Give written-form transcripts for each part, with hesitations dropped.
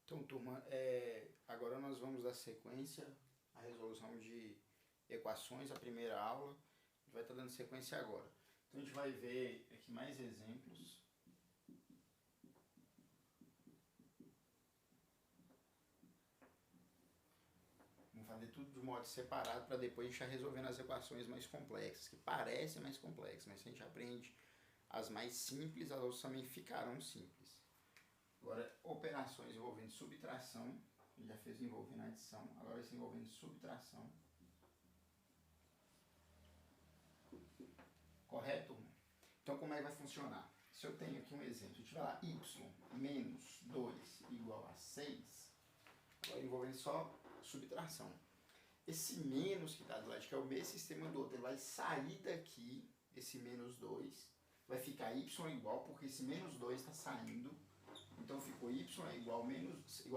Então, turma, agora nós vamos dar sequência à resolução de equações, a primeira aula. A gente vai estar dando sequência agora. Então, a gente vai ver aqui mais exemplos. Vamos fazer tudo de modo separado para depois a gente estar resolvendo as equações mais complexas, que parecem mais complexas, mas se a gente aprende as mais simples, as outras também ficarão simples. Agora, operações envolvendo subtração, a gente já fez envolvendo adição, agora vai ser envolvendo subtração. Correto? Então, como é que vai funcionar? Se eu tenho aqui um exemplo, se eu tiver lá y menos 2 igual a 6, agora envolvendo só subtração. Esse menos que está do lado de cá é o mesmo sistema do outro, ele vai sair daqui, esse menos 2, vai ficar y igual, porque esse menos 2 está saindo, então ficou y é igual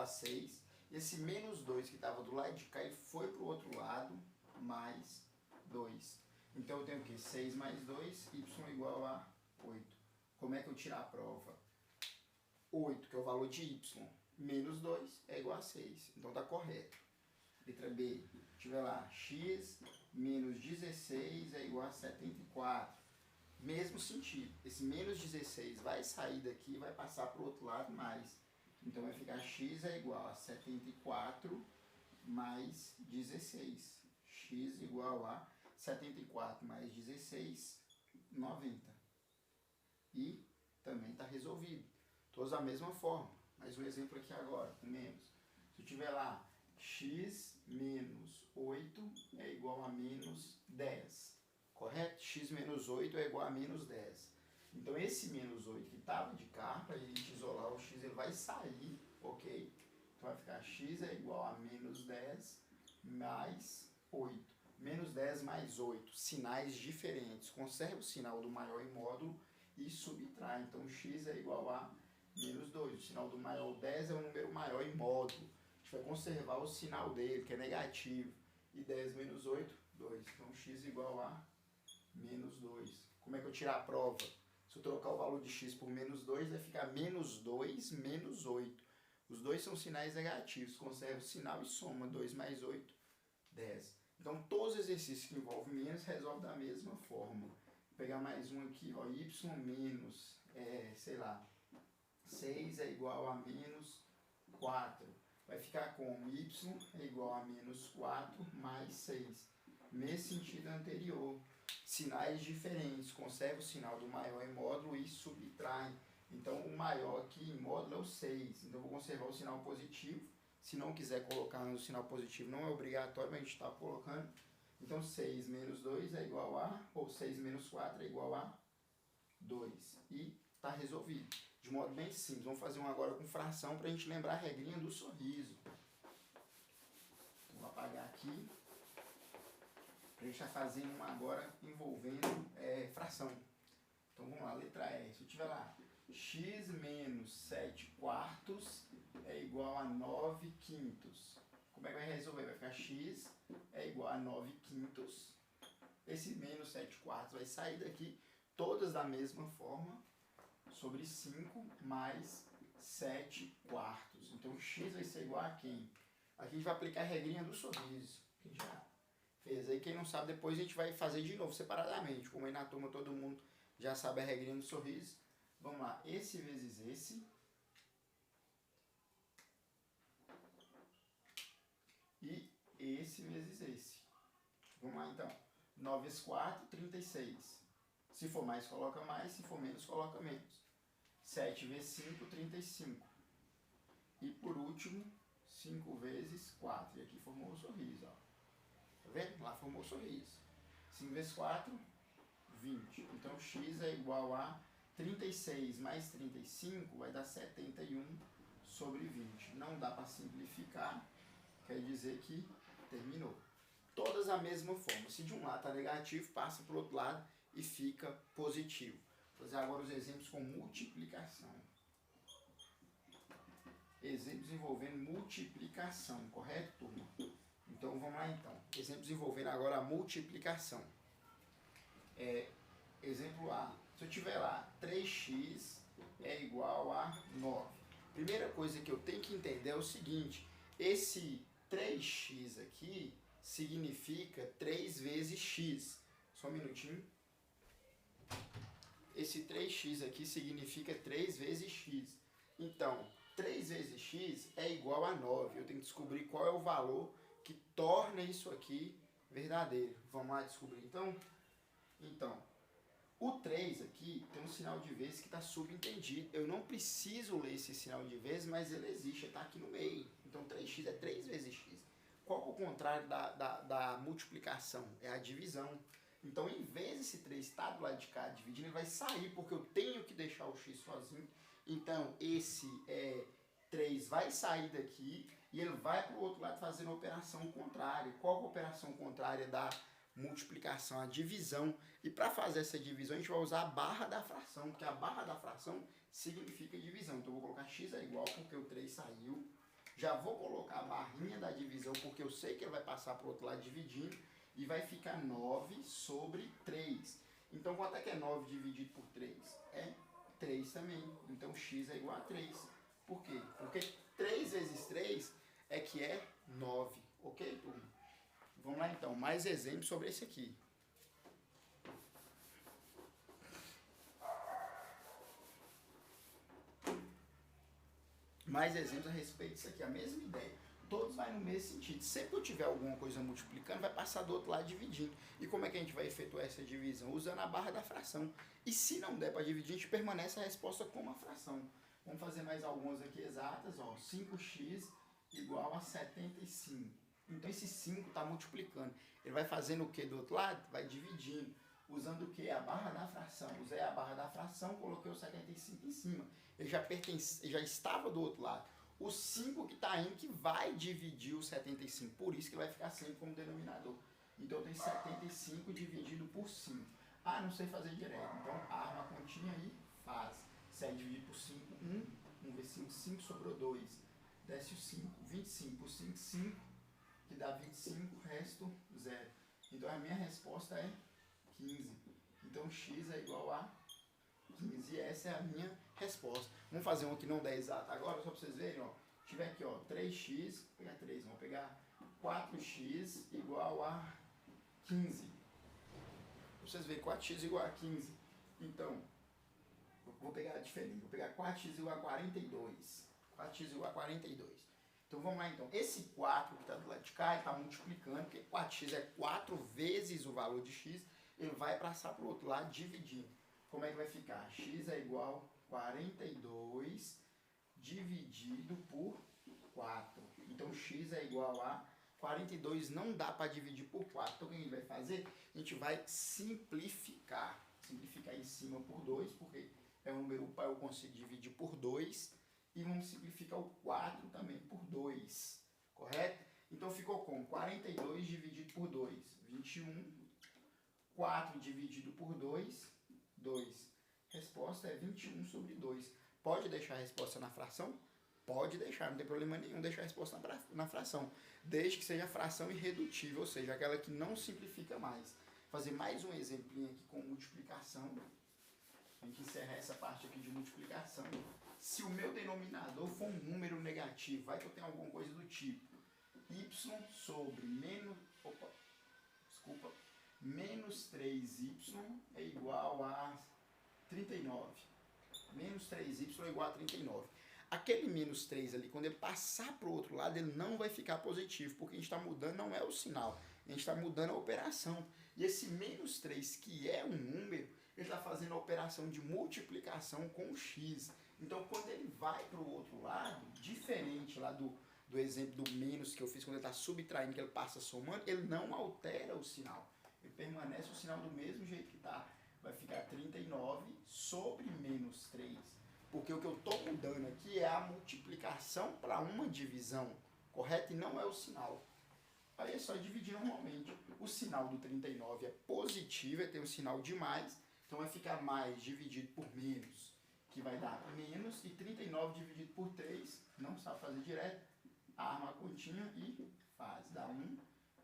a 6, e esse menos 2 que estava do lado de cá, ele foi para o outro lado, mais 2. Então eu tenho o quê? 6 mais 2, y igual a 8. Como é que eu tiro a prova? 8, que é o valor de y, menos 2 é igual a 6. Então está correto. Letra B, tiver lá, x menos 16 é igual a 74. Mesmo sentido, esse menos 16 vai sair daqui e vai passar para o outro lado mais. Então vai ficar x é igual a 74 mais 16. X igual a 74 mais 16, 90. E também está resolvido. Todos da mesma forma. Mais um exemplo aqui agora, com menos. Se eu tiver lá, x menos 8 é igual a menos 10. Correto? X menos 8 é igual a menos 10. Então esse menos 8 que estava de cá, para a gente isolar o x, ele vai sair, ok? Então vai ficar x é igual a menos 10 mais 8. Menos 10 mais 8, sinais diferentes. Conserva o sinal do maior em módulo e subtrai. Então x é igual a menos 2. O sinal do maior 10 é o número maior em módulo. A gente vai conservar o sinal dele, que é negativo. E 10 menos 8, 2. Então x igual a menos 2. Como é que eu tiro a prova? Se eu trocar o valor de x por menos 2, vai ficar menos 2 menos 8. Os dois são sinais negativos. Conserva o sinal e soma. 2 mais 8, 10. Então, todos os exercícios que envolvem menos resolvem da mesma forma. Vou pegar mais um aqui, ó, y menos, sei lá, 6 é igual a menos 4. Vai ficar como y é igual a menos 4 mais 6. Nesse sentido anterior, sinais diferentes. Conserva o sinal do maior em módulo e subtrai. Então, o maior aqui em módulo é o 6. Então, eu vou conservar o sinal positivo. Se não quiser colocar no sinal positivo, não é obrigatório, mas a gente está colocando. Então, 6 menos 2 é igual a, ou 6 menos 4 é igual a 2. E está resolvido. De modo bem simples. Vamos fazer um agora com fração para a gente lembrar a regrinha do sorriso. Então, vou apagar aqui. Para a gente estar fazendo uma agora envolvendo fração. Então vamos lá, letra E. Se eu tiver lá, x menos 7 quartos é igual a 9 quintos. Como é que vai resolver? Vai ficar x é igual a 9 quintos. Esse menos 7 quartos vai sair daqui, todas da mesma forma, sobre 5 mais 7 quartos. Então x vai ser igual a quem? Aqui a gente vai aplicar a regrinha do sorriso, que já fez. Aí quem não sabe, depois a gente vai fazer de novo, separadamente. Como aí na turma todo mundo já sabe a regrinha do sorriso. Vamos lá, esse vezes esse. E esse vezes esse. Vamos lá então. 9 vezes 4, 36. Se for mais, coloca mais. Se for menos, coloca menos. 7 vezes 5, 35. E por último, 5 vezes 4. E aqui formou o sorriso, ó. Tá vendo? Lá formou o sorriso. 5 vezes 4, 20. Então, x é igual a 36 mais 35 vai dar 71 sobre 20. Não dá para simplificar, quer dizer que terminou. Todas a mesma forma. Se de um lado está negativo, passa para o outro lado e fica positivo. Vou fazer agora os exemplos com multiplicação. Exemplos envolvendo multiplicação, correto, turma? Então, vamos lá então. Exemplos envolvendo agora a multiplicação. Exemplo A. Se eu tiver lá 3x é igual a 9. Primeira coisa que eu tenho que entender é o seguinte, esse 3x aqui significa 3 vezes x. Só um minutinho. Esse 3x aqui significa 3 vezes x. Então, 3 vezes x é igual a 9. Eu tenho que descobrir qual é o valor que torna isso aqui verdadeiro. Vamos lá descobrir então? Então, o 3 aqui tem um sinal de vezes que está subentendido. Eu não preciso ler esse sinal de vezes, mas ele existe, está aqui no meio. Então 3x é 3 vezes x. Qual é o contrário da multiplicação? É a divisão. Então, em vez desse 3 estar do lado de cá dividindo, ele vai sair, porque eu tenho que deixar o x sozinho. Então, esse 3 vai sair daqui e ele vai para o outro lado fazendo a operação contrária. Qual é a operação contrária da multiplicação? A divisão. E para fazer essa divisão, a gente vai usar a barra da fração, porque a barra da fração significa divisão. Então, eu vou colocar x é igual, porque o 3 saiu. Já vou colocar a barrinha da divisão, porque eu sei que ele vai passar para o outro lado dividindo. E vai ficar 9 sobre 3. Então, quanto é que é 9 dividido por 3? É 3 também. Então, x é igual a 3. Por quê? Porque 3 vezes 3 é que é 9. Ok, turma? Vamos lá, então. Mais exemplos sobre esse aqui. Mais exemplos a respeito disso aqui. A mesma ideia. Todos vai no mesmo sentido. Sempre que eu tiver alguma coisa multiplicando, vai passar do outro lado dividindo. E como é que a gente vai efetuar essa divisão? Usando a barra da fração. E se não der para dividir, a gente permanece a resposta como a fração. Vamos fazer mais algumas aqui exatas. Ó. 5x igual a 75. Então esse 5 está multiplicando. Ele vai fazendo o que do outro lado? Vai dividindo. Usando o que? A barra da fração. Usei a barra da fração, coloquei o 75 em cima. Ele já estava do outro lado. O 5 que está indo que vai dividir o 75. Por isso que vai ficar sempre como denominador. Então eu tenho 75 dividido por 5. Ah, não sei fazer direto. Então arma a continha aí, faz. 7 dividido por 5, 1. 1 vezes 5, 5 sobrou 2. Desce o 5. 25 por 5, 5. Que dá 25, resto 0. Então a minha resposta é 15. Então x é igual a 15. E essa é a minha resposta. Vamos fazer um que não der exato agora, só para vocês verem. Ó. Tiver aqui, ó, 3x, vou pegar 3, vamos pegar 4x igual a 15. Pra vocês verem, 4x igual a 15. Então, vou pegar diferente. Vou pegar 4x igual a 42. 4x igual a 42. Então vamos lá então. Esse 4 que está do lado de cá, ele está multiplicando, porque 4x é 4 vezes o valor de x, ele vai passar para o outro lado dividindo. Como é que vai ficar? X é igual a 42 dividido por 4. Então x é igual a 42, não dá para dividir por 4. Então o que a gente vai fazer? A gente vai simplificar. Simplificar em cima por 2, porque é um número par, eu consigo dividir por 2. E vamos simplificar o 4 também por 2. Correto? Então ficou como? 42 dividido por 2. 21. 4 dividido por 2. 2. Resposta é 21 sobre 2. Pode deixar a resposta na fração? Pode deixar, não tem problema nenhum deixar a resposta na fração. Desde que seja fração irredutível, ou seja, aquela que não simplifica mais. Fazer mais um exemplinho aqui com multiplicação. A gente encerra essa parte aqui de multiplicação. Se o meu denominador for um número negativo, vai que eu tenho alguma coisa do tipo y sobre menos 3y é igual a 39. Menos 3y é igual a 39. Aquele menos 3 ali, quando ele passar para o outro lado, ele não vai ficar positivo, porque a gente está mudando, não é o sinal, a gente está mudando a operação. E esse menos 3, que é um número, ele está fazendo a operação de multiplicação com o x. Então, quando ele vai para o outro lado, diferente lá do exemplo do menos que eu fiz, quando ele está subtraindo, que ele passa somando, ele não altera o sinal. Ele permanece o sinal do mesmo jeito que está. Vai ficar 39 sobre menos 3. Porque o que eu estou mudando aqui é a multiplicação para uma divisão, correto? E não é o sinal. Aí é só dividir normalmente. O sinal do 39 é positivo, tem um sinal de mais, então vai ficar mais dividido por menos, que vai dar menos, e 39 dividido por 3, não sabe fazer direto, arma a continha e faz. Dá 1,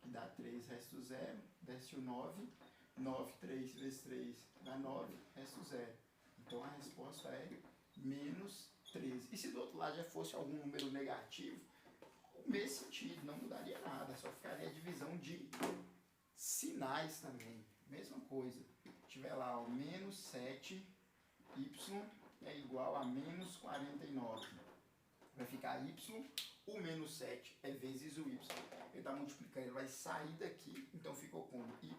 que dá 3, resto 0, desce o 9, 9, 3 vezes 3 dá 9, resto 0. Então a resposta é menos 13. E se do outro lado já fosse algum número negativo, o mesmo sentido, não mudaria nada, só ficaria a divisão de sinais também. Mesma coisa. Se tiver lá, ó, menos 7y é igual a menos 49. Vai ficar y, o menos 7 é vezes o y. Ele está multiplicando, ele vai sair daqui, então ficou como y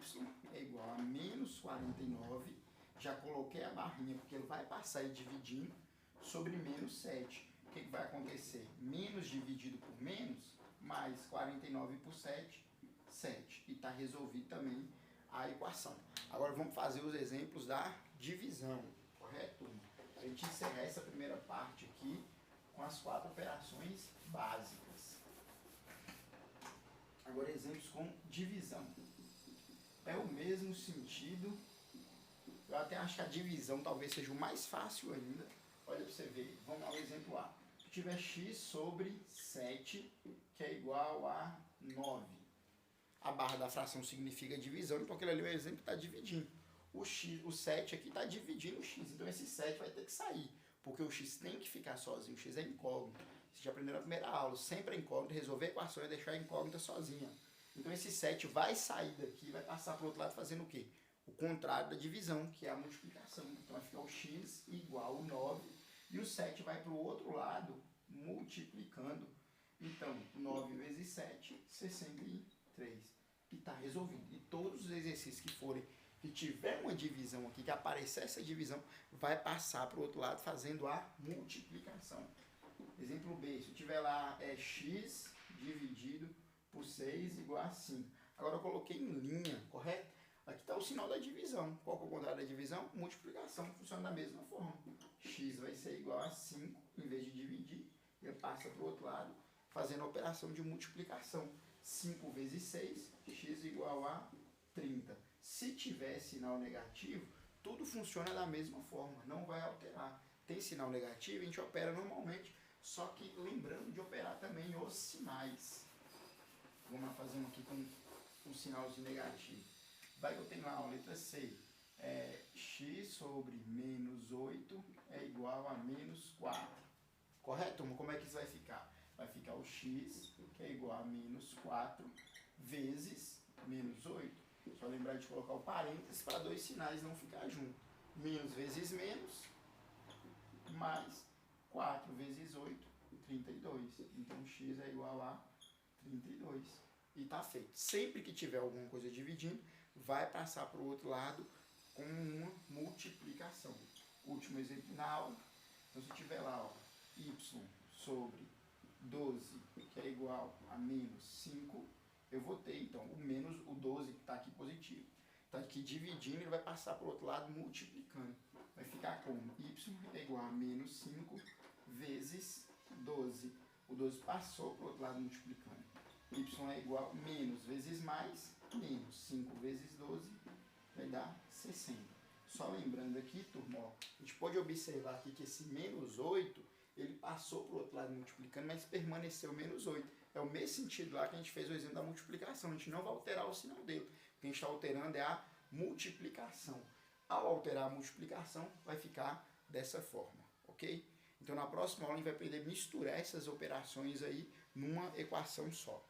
é igual a menos 49. Já coloquei a barrinha, porque ele vai passar e dividindo sobre menos 7. O que vai acontecer? Menos dividido por menos, mais 49 por 7, 7. E está resolvido também a equação. Agora vamos fazer os exemplos da divisão, correto? A gente encerrar essa primeira parte aqui com as 4 operações básicas. Agora exemplos com divisão. É o mesmo sentido. Eu até acho que a divisão talvez seja o mais fácil ainda. Olha para você ver. Vamos ao exemplo A. Se tiver x sobre 7, que é igual a 9. A barra da fração significa divisão, então aquele ali é o exemplo que está dividindo. O 7 aqui está dividindo o x, então esse 7 vai ter que sair, porque o x tem que ficar sozinho, o x é incógnito. Vocês já aprenderam na primeira aula, sempre é incógnito, resolver a equação é deixar a incógnita sozinha. Então esse 7 vai sair daqui e vai passar para o outro lado fazendo o quê? O contrário da divisão, que é a multiplicação. Então vai ficar o x igual a 9, e o 7 vai para o outro lado multiplicando. Então 9 vezes 7, 63. E está resolvido. E todos os exercícios que tiver uma divisão aqui, que aparecer essa divisão, vai passar para o outro lado fazendo a multiplicação. Exemplo B, se tiver lá x dividido por 6 igual a 5. Agora eu coloquei em linha, correto? Aqui está o sinal da divisão. Qual que é o contrário da divisão? Multiplicação. Funciona da mesma forma. X vai ser igual a 5, em vez de dividir, ele passa para o outro lado, fazendo a operação de multiplicação. 5 vezes 6, x igual a 30. Se tiver sinal negativo, tudo funciona da mesma forma, não vai alterar. Tem sinal negativo, a gente opera normalmente, só que lembrando de operar também os sinais. Vamos lá fazer um aqui com um sinalzinho negativo. Vai que eu tenho lá a letra C. X sobre menos 8 é igual a menos 4. Correto? Como é que isso vai ficar? Vai ficar o x, que é igual a menos 4, vezes menos 8. Só lembrar de colocar o parênteses para dois sinais não ficar junto. Menos vezes menos, mais 4 vezes 8, 32. Então x é igual a 32. E está feito. Sempre que tiver alguma coisa dividindo, vai passar para o outro lado com uma multiplicação. Último exemplo na aula. Então se tiver lá, ó, y sobre 12, que é igual a menos 5, eu vou ter, então, o 12 que está aqui positivo. Está aqui dividindo, ele vai passar para o outro lado multiplicando. Vai ficar como y é igual a menos 5 vezes 12. O 12 passou para o outro lado multiplicando. Y é igual a menos vezes mais, menos 5 vezes 12, vai dar 60. Só lembrando aqui, turma, ó, a gente pode observar aqui que esse menos 8, ele passou para o outro lado multiplicando, mas permaneceu menos 8. É o mesmo sentido lá que a gente fez o exemplo da multiplicação. A gente não vai alterar o sinal dele. O que a gente está alterando é a multiplicação. Ao alterar a multiplicação, vai ficar dessa forma, ok? Então, na próxima aula, a gente vai aprender a misturar essas operações aí numa equação só.